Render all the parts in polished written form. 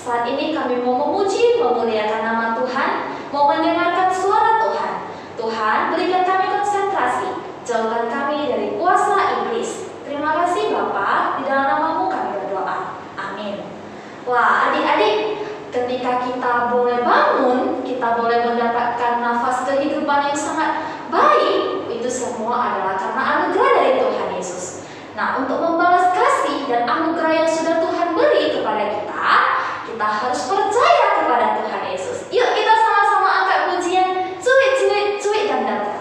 Saat ini kami mau memuji, memuliakan nama Tuhan, mau mendengarkan suara Tuhan. Tuhan, berikan kami konsentrasi, jauhkan kami dari kuasa iblis. Terima kasih Bapa, di dalam nama-Mu kami berdoa. Amin. Wah, adik-adik, ketika kita boleh bangun, kita boleh mendapatkan nafas kehidupan yang sangat baik, itu semua adalah karena anugerah dari Tuhan Yesus. Nah, untuk membalas kasih dan anugerah yang sudah Tuhan beri kepada kita harus percaya kepada Tuhan Yesus. Yuk kita sama-sama angkat pujian, cuit, cuit, cuit dan datang.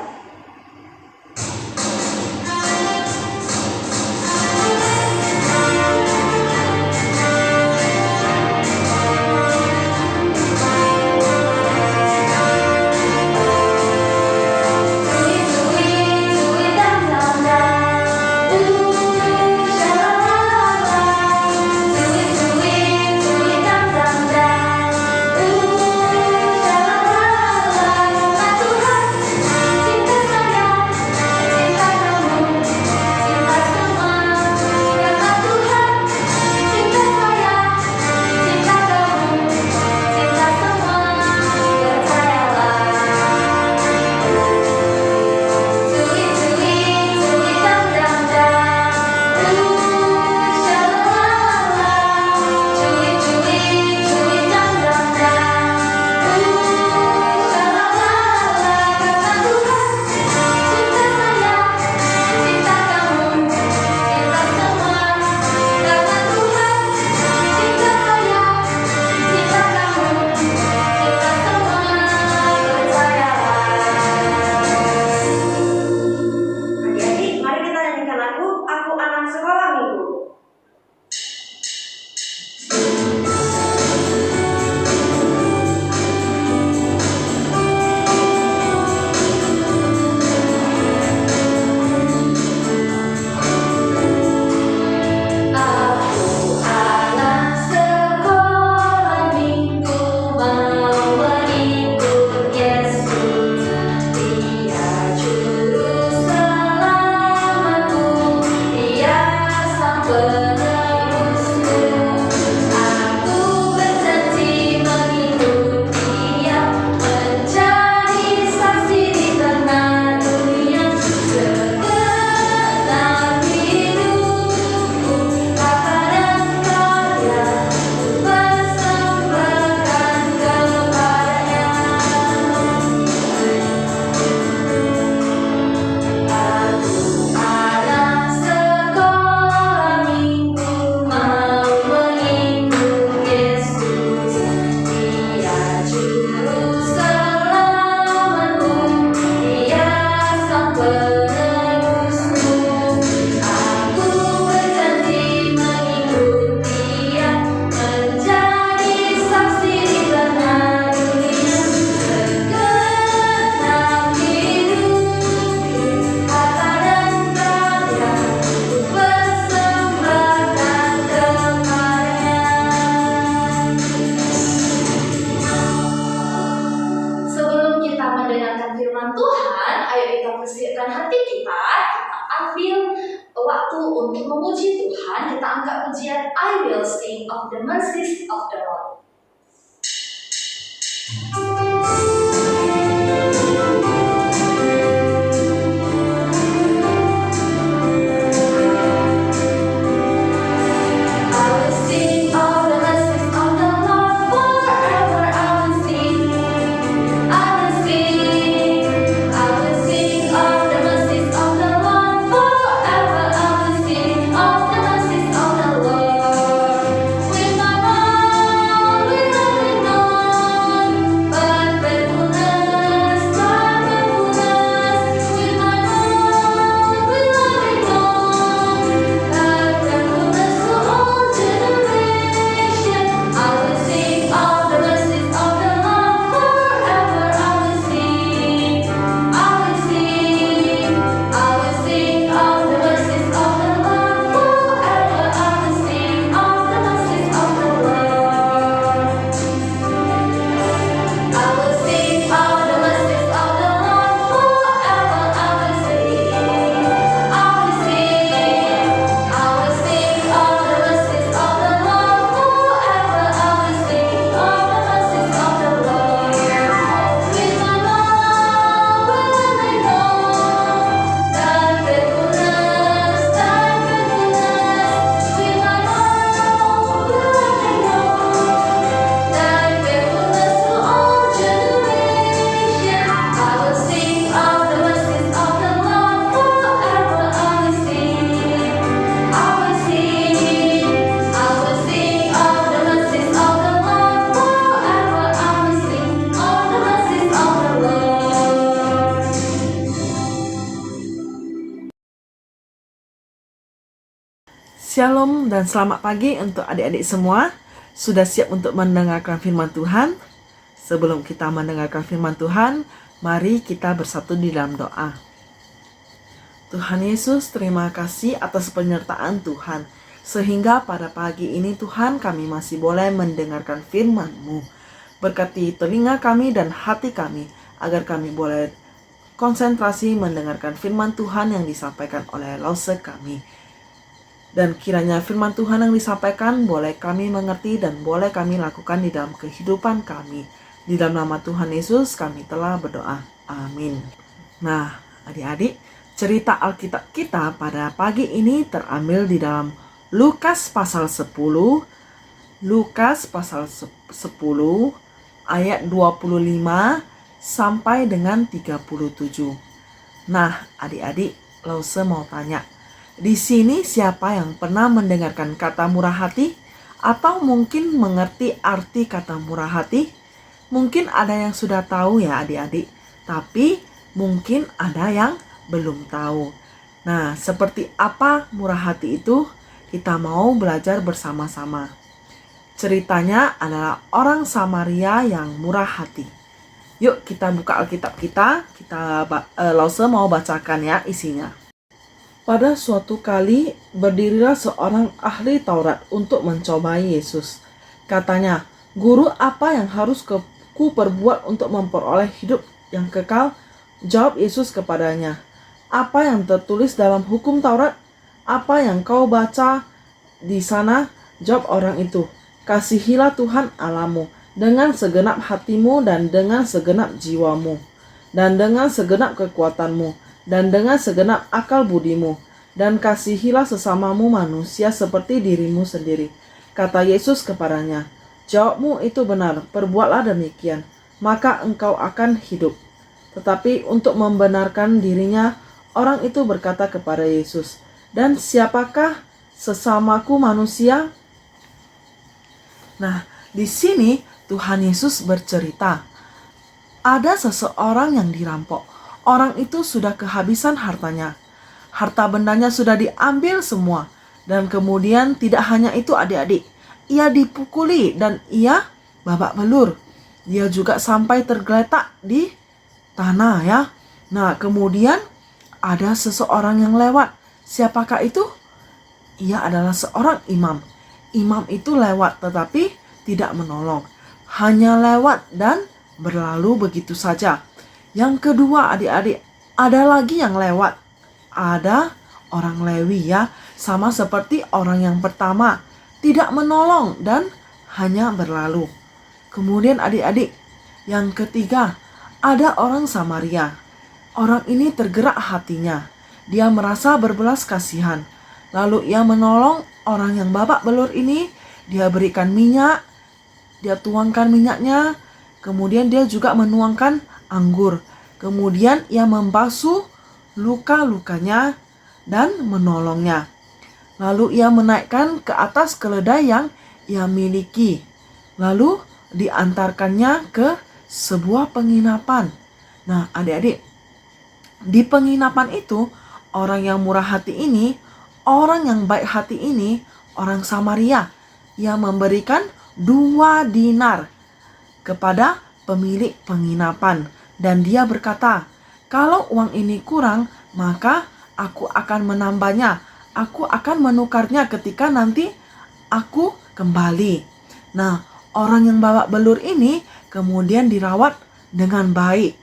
Untuk memuji Tuhan, kita angkat pujian I Will Sing of the Mercies of the Lord. But Shalom dan selamat pagi untuk adik-adik semua. Sudah siap untuk mendengarkan firman Tuhan? Sebelum kita mendengarkan firman Tuhan, mari kita bersatu di dalam doa. Tuhan Yesus, terima kasih atas penyertaan Tuhan. Sehingga pada pagi ini Tuhan kami masih boleh mendengarkan firman-Mu. Berkati telinga kami dan hati kami, agar kami boleh konsentrasi mendengarkan firman Tuhan yang disampaikan oleh Lause kami. Dan kiranya firman Tuhan yang disampaikan boleh kami mengerti dan boleh kami lakukan di dalam kehidupan kami. Di dalam nama Tuhan Yesus kami telah berdoa. Amin. Nah, adik-adik, cerita Alkitab kita pada pagi ini terambil di dalam Lukas pasal 10. Lukas pasal 10 ayat 25 sampai dengan 37. Nah, adik-adik, Lause mau tanya, di sini siapa yang pernah mendengarkan kata murah hati? Atau mungkin mengerti arti kata murah hati? Mungkin ada yang sudah tahu ya adik-adik, tapi mungkin ada yang belum tahu. Nah, seperti apa murah hati itu? Kita mau belajar bersama-sama. Ceritanya adalah orang Samaria yang murah hati. Yuk kita buka Alkitab kita Lause mau bacakan ya isinya. Pada suatu kali berdirilah seorang ahli Taurat untuk mencobai Yesus. Katanya, "Guru, apa yang harus ku perbuat untuk memperoleh hidup yang kekal?" Jawab Yesus kepadanya, "Apa yang tertulis dalam hukum Taurat? Apa yang kau baca di sana?" Jawab orang itu, "Kasihilah Tuhan Allahmu dengan segenap hatimu dan dengan segenap jiwamu, dan dengan segenap kekuatanmu, dan dengan segenap akal budimu, dan kasihilah sesamamu manusia seperti dirimu sendiri." Kata Yesus kepadanya, "Jawabmu itu benar, perbuatlah demikian, maka engkau akan hidup." Tetapi untuk membenarkan dirinya, orang itu berkata kepada Yesus, "Dan siapakah sesamaku manusia?" Nah, di sini Tuhan Yesus bercerita, ada seseorang yang dirampok. Orang itu sudah kehabisan hartanya. Harta bendanya sudah diambil semua. Dan kemudian tidak hanya itu adik-adik. Ia dipukuli dan ia babak belur. Dia juga sampai tergeletak di tanah ya. Nah, kemudian ada seseorang yang lewat. Siapakah itu? Ia adalah seorang imam. Imam itu lewat tetapi tidak menolong. Hanya lewat dan berlalu begitu saja. Yang kedua adik-adik, ada lagi yang lewat. Ada orang Lewi ya, sama seperti orang yang pertama, tidak menolong dan hanya berlalu. Kemudian adik-adik, yang ketiga, ada orang Samaria. Orang ini tergerak hatinya. Dia merasa berbelas kasihan. Lalu ia menolong orang yang babak belur ini. Dia berikan minyak, dia tuangkan minyaknya, kemudian dia juga menuangkan anggur. Kemudian ia membasuh luka-lukanya dan menolongnya. Lalu ia menaikkan ke atas keledai yang ia miliki. Lalu diantarkannya ke sebuah penginapan. Nah, adik-adik, di penginapan itu orang yang murah hati ini, orang yang baik hati ini, orang Samaria, ia memberikan 2 dinar kepada pemilik penginapan. Dan dia berkata, "Kalau uang ini kurang, maka aku akan menambahnya. Aku akan menukarnya ketika nanti aku kembali." Nah, orang yang babak belur ini kemudian dirawat dengan baik.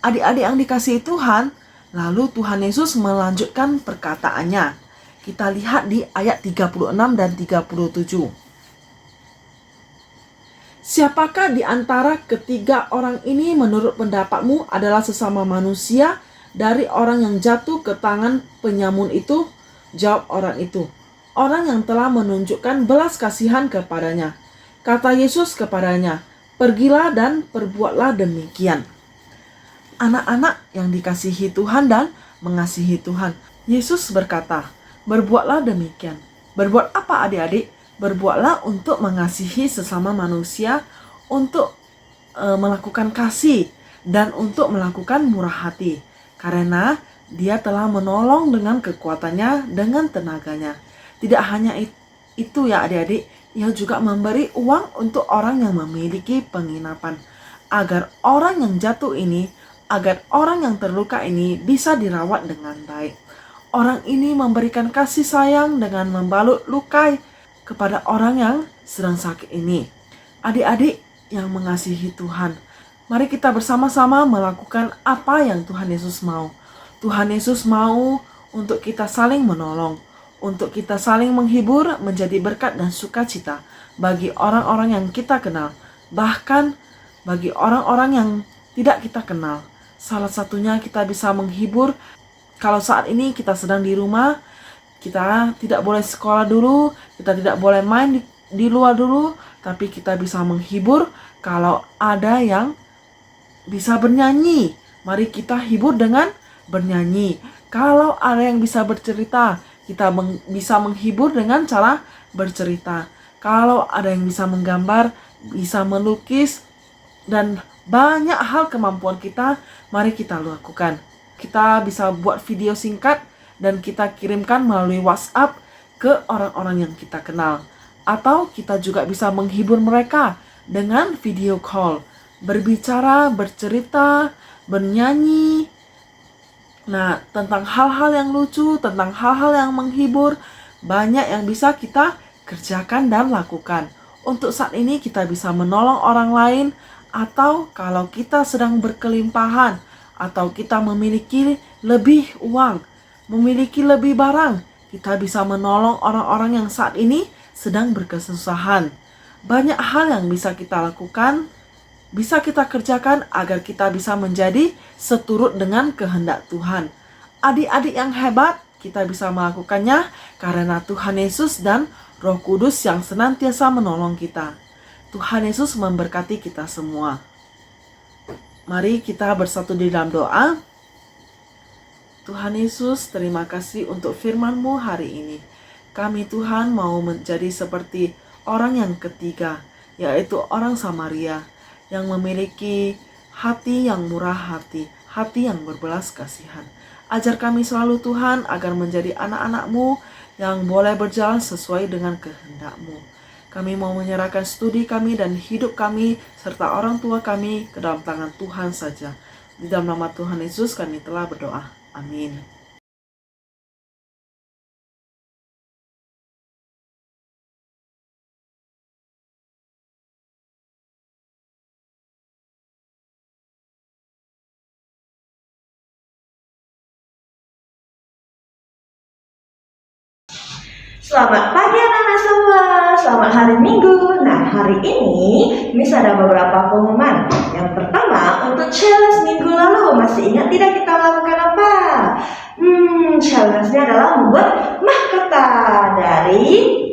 Adik-adik yang dikasihi Tuhan, lalu Tuhan Yesus melanjutkan perkataannya. Kita lihat di ayat 36 dan 37. "Siapakah di antara ketiga orang ini menurut pendapatmu adalah sesama manusia dari orang yang jatuh ke tangan penyamun itu?" Jawab orang itu, "Orang yang telah menunjukkan belas kasihan kepadanya." Kata Yesus kepadanya, "Pergilah dan perbuatlah demikian." Anak-anak yang dikasihi Tuhan dan mengasihi Tuhan, Yesus berkata, berbuatlah demikian. Berbuat apa adik-adik? Berbuatlah untuk mengasihi sesama manusia, untuk melakukan kasih, dan untuk melakukan murah hati. Karena dia telah menolong dengan kekuatannya, dengan tenaganya. Tidak hanya itu ya adik-adik, ia juga memberi uang untuk orang yang memiliki penginapan, agar orang yang jatuh ini, agar orang yang terluka ini bisa dirawat dengan baik. Orang ini memberikan kasih sayang dengan membalut luka kepada orang yang sedang sakit ini. Adik-adik yang mengasihi Tuhan, mari kita bersama-sama melakukan apa yang Tuhan Yesus mau. Tuhan Yesus mau untuk kita saling menolong, untuk kita saling menghibur, menjadi berkat dan sukacita bagi orang-orang yang kita kenal, bahkan bagi orang-orang yang tidak kita kenal. Salah satunya kita bisa menghibur. Kalau saat ini kita sedang di rumah, kita tidak boleh sekolah dulu, kita tidak boleh main di luar dulu, tapi kita bisa menghibur. Kalau ada yang bisa bernyanyi, mari kita hibur dengan bernyanyi. Kalau ada yang bisa bercerita, kita bisa menghibur dengan cara bercerita. Kalau ada yang bisa menggambar, bisa melukis, dan banyak hal kemampuan kita, mari kita lakukan. Kita bisa buat video singkat dan kita kirimkan melalui WhatsApp ke orang-orang yang kita kenal. Atau kita juga bisa menghibur mereka dengan video call, berbicara, bercerita, bernyanyi. Nah, tentang hal-hal yang lucu, tentang hal-hal yang menghibur, banyak yang bisa kita kerjakan dan lakukan. Untuk saat ini kita bisa menolong orang lain, atau kalau kita sedang berkelimpahan, atau kita memiliki lebih uang, memiliki lebih barang, kita bisa menolong orang-orang yang saat ini sedang berkesusahan. Banyak hal yang bisa kita lakukan, bisa kita kerjakan agar kita bisa menjadi seturut dengan kehendak Tuhan. Adik-adik yang hebat, kita bisa melakukannya karena Tuhan Yesus dan Roh Kudus yang senantiasa menolong kita. Tuhan Yesus memberkati kita semua. Mari kita bersatu di dalam doa. Tuhan Yesus, terima kasih untuk firman-Mu hari ini. Kami Tuhan mau menjadi seperti orang yang ketiga, yaitu orang Samaria yang memiliki hati yang murah hati, hati yang berbelas kasihan. Ajar kami selalu Tuhan agar menjadi anak-anak-Mu yang boleh berjalan sesuai dengan kehendak-Mu. Kami mau menyerahkan studi kami dan hidup kami serta orang tua kami ke dalam tangan Tuhan saja. Di dalam nama Tuhan Yesus kami telah berdoa. Amin. Selamat pagi anak-anak semua, selamat hari Minggu. Nah, hari ini Miss ada beberapa pengumuman. Yang pertama, untuk challenge minggu lalu, masih ingat tidak kita lakukan apa? Challenge-nya adalah membuat mahkota dari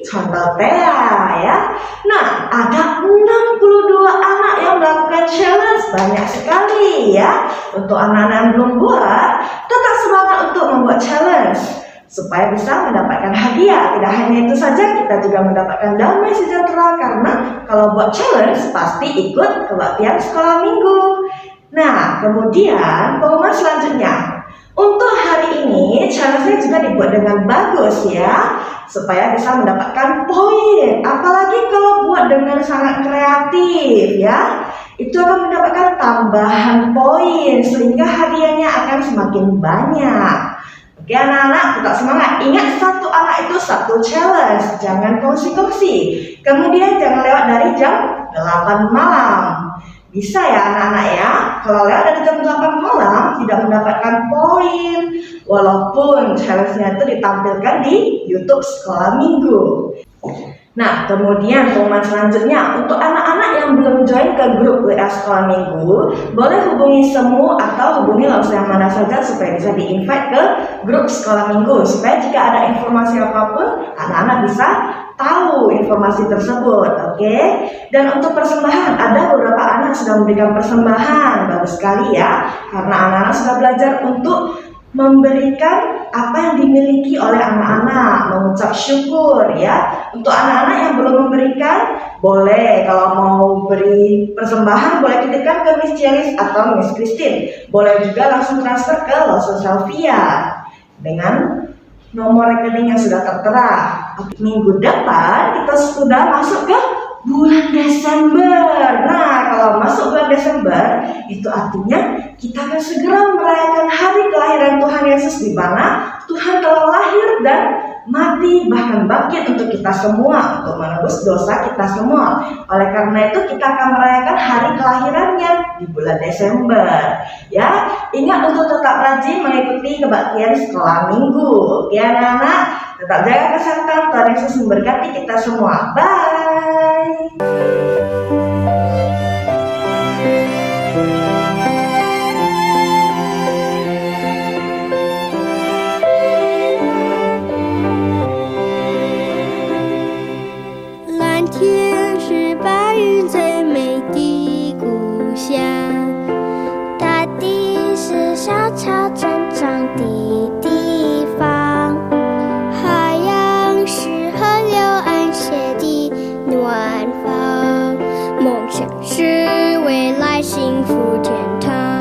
contoh Thea ya. Nah, ada 62 anak yang melakukan challenge, banyak sekali ya. Untuk anak-anak yang belum buat, tetap semangat untuk membuat challenge supaya bisa mendapatkan hadiah. Tidak hanya itu saja, kita juga mendapatkan damai sejahtera karena kalau buat challenge pasti ikut kebaktian sekolah minggu. Nah, kemudian pengumuman selanjutnya, untuk hari ini challenge-nya juga dibuat dengan bagus ya, supaya bisa mendapatkan poin. Apalagi kalau buat dengan sangat kreatif ya, itu akan mendapatkan tambahan poin sehingga hadiahnya akan semakin banyak. Oke anak-anak, tetap semangat. Ingat, satu anak itu satu challenge. Jangan kongsi-kongsi. Kemudian jangan lewat dari jam 8 malam. Bisa ya anak-anak ya. Kalau lewat dari jam 8 malam tidak mendapatkan poin. Walaupun challenge-nya itu ditampilkan di YouTube Sekolah Minggu. Nah, kemudian pengumuman selanjutnya, untuk anak-anak yang belum join ke grup WA Sekolah Minggu, boleh hubungi Semu atau hubungi langsung yang mana saja supaya bisa di-invite ke grup Sekolah Minggu, supaya jika ada informasi apapun, anak-anak bisa tahu informasi tersebut, oke? Dan untuk persembahan, ada beberapa anak sudah memberikan persembahan, bagus sekali ya, karena anak-anak sudah belajar untuk memberikan apa yang dimiliki oleh anak-anak, mengucap syukur ya. Untuk anak-anak yang belum memberikan, boleh kalau mau beri persembahan boleh titipkan ke Miss Jelis atau Miss Christine. Boleh juga langsung transfer ke Lawson Sylvia dengan nomor rekening yang sudah tertera. Minggu depan kita sudah masuk ke bulan Desember. Nah, kalau masuk bulan Desember, itu artinya kita akan segera merayakan hari kelahiran Tuhan Yesus, di mana Tuhan telah lahir dan mati, bahkan bangkit untuk kita semua, untuk menebus dosa kita semua. Oleh karena itu kita akan merayakan hari kelahirannya di bulan Desember. Ya, ingat untuk tetap rajin mengikuti kebaktian sekolah minggu. Oke anak-anak, tetap jaga kesehatan. Tuhan Yesus memberkati kita semua. Bye.是未来幸福天堂。